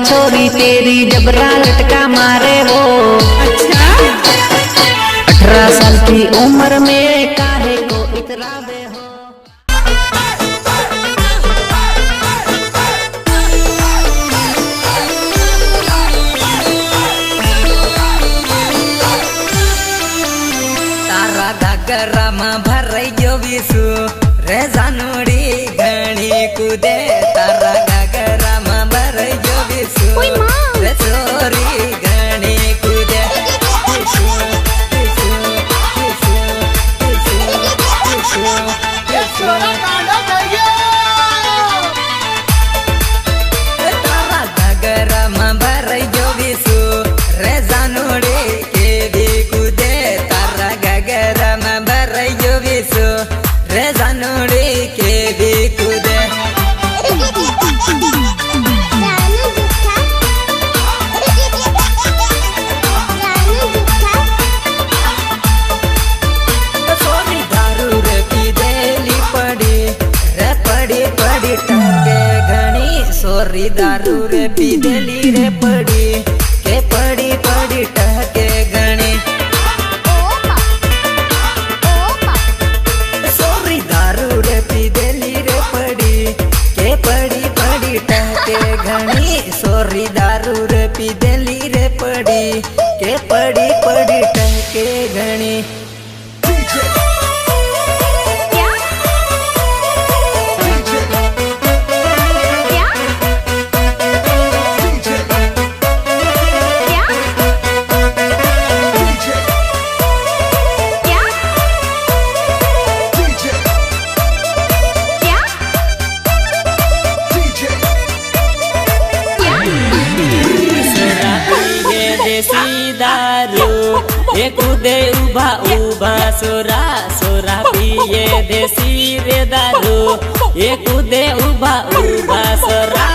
छोरी तेरी जबरा लटका मारे हो। 18 साल की उम्र में काहे को इतरावे हो। तारा घाघरा में भराई जो विसु रे जानोड़ी घणी कूदे। तारा घाघरा में भराई जो विसु रे छोरी घणी कूदे। तारा घाघरा में भराई जो विसु रे जानोड़ी के भी कूदे। तारा घाघरा में भराई जो विसु रे जानोड़ी के भी कूदे। सोनी दारू रे पी देली पड़ी रे पड़ी पड़ी टके घणी। सोरी दारू रे पी देली रे पड़ी के पड़ी पड़ी टके घणी। सोरी दारू रे पी देली रे पड़ी के पड़ी पड़ी टके घणी। सोरी दारू रे पी देली रे पड़ी के पड़ी पड़ी टके घणी। देसी दारू ये कूदे उभा उभा। सोरा सोरा पिए देसी रे दारू ये कूदे उभा उभा। सोरा